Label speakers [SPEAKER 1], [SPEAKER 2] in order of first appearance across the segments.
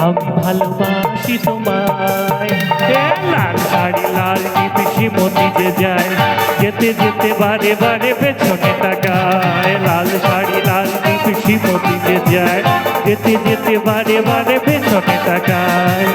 [SPEAKER 1] আমি ভালোবাসি তোমায়। লাল শাড়ি লাল টিপ মতি যে যায়, যেতে যেতে বারে বারে পেছনে তাকায়। লাল শাড়ি লাল টিপ মতি যে যায়, যেতে যেতে বারে বারে পেছনে তাকায়।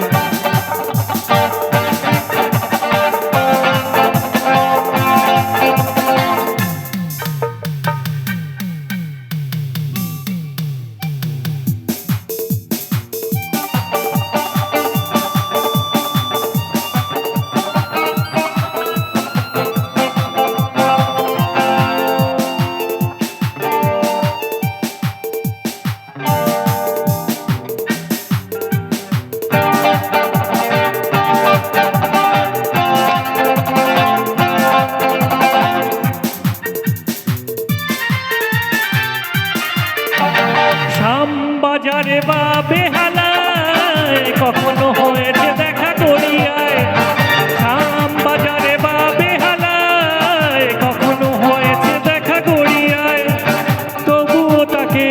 [SPEAKER 1] বাজারে বা বেহালায় কখনো হয়েছে দেখা করিয়ায়। শাম বাজারে বা বেহালায় কখনো হয়েছে দেখা করিয়ায়। তবুও তাকে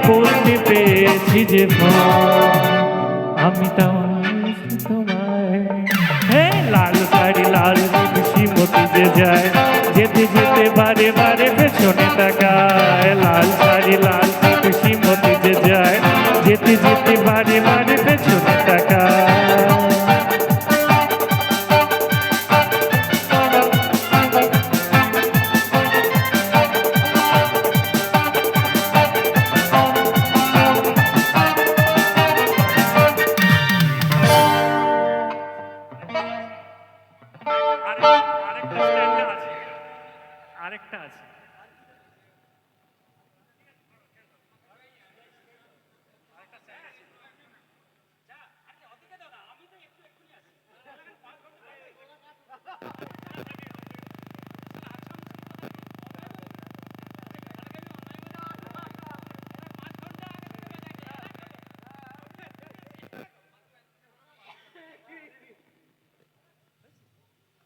[SPEAKER 1] বলতে পেরেছি যে আমি তোমায়। লাল শাড়ি লাল মতি যে যায়, যেতে যেতে বারে বারে পেছনে তাকায়। লাল শাড়ি লাল মতি যে যায়, যেতে যেতে বারে বারে পেছনে তাকায়।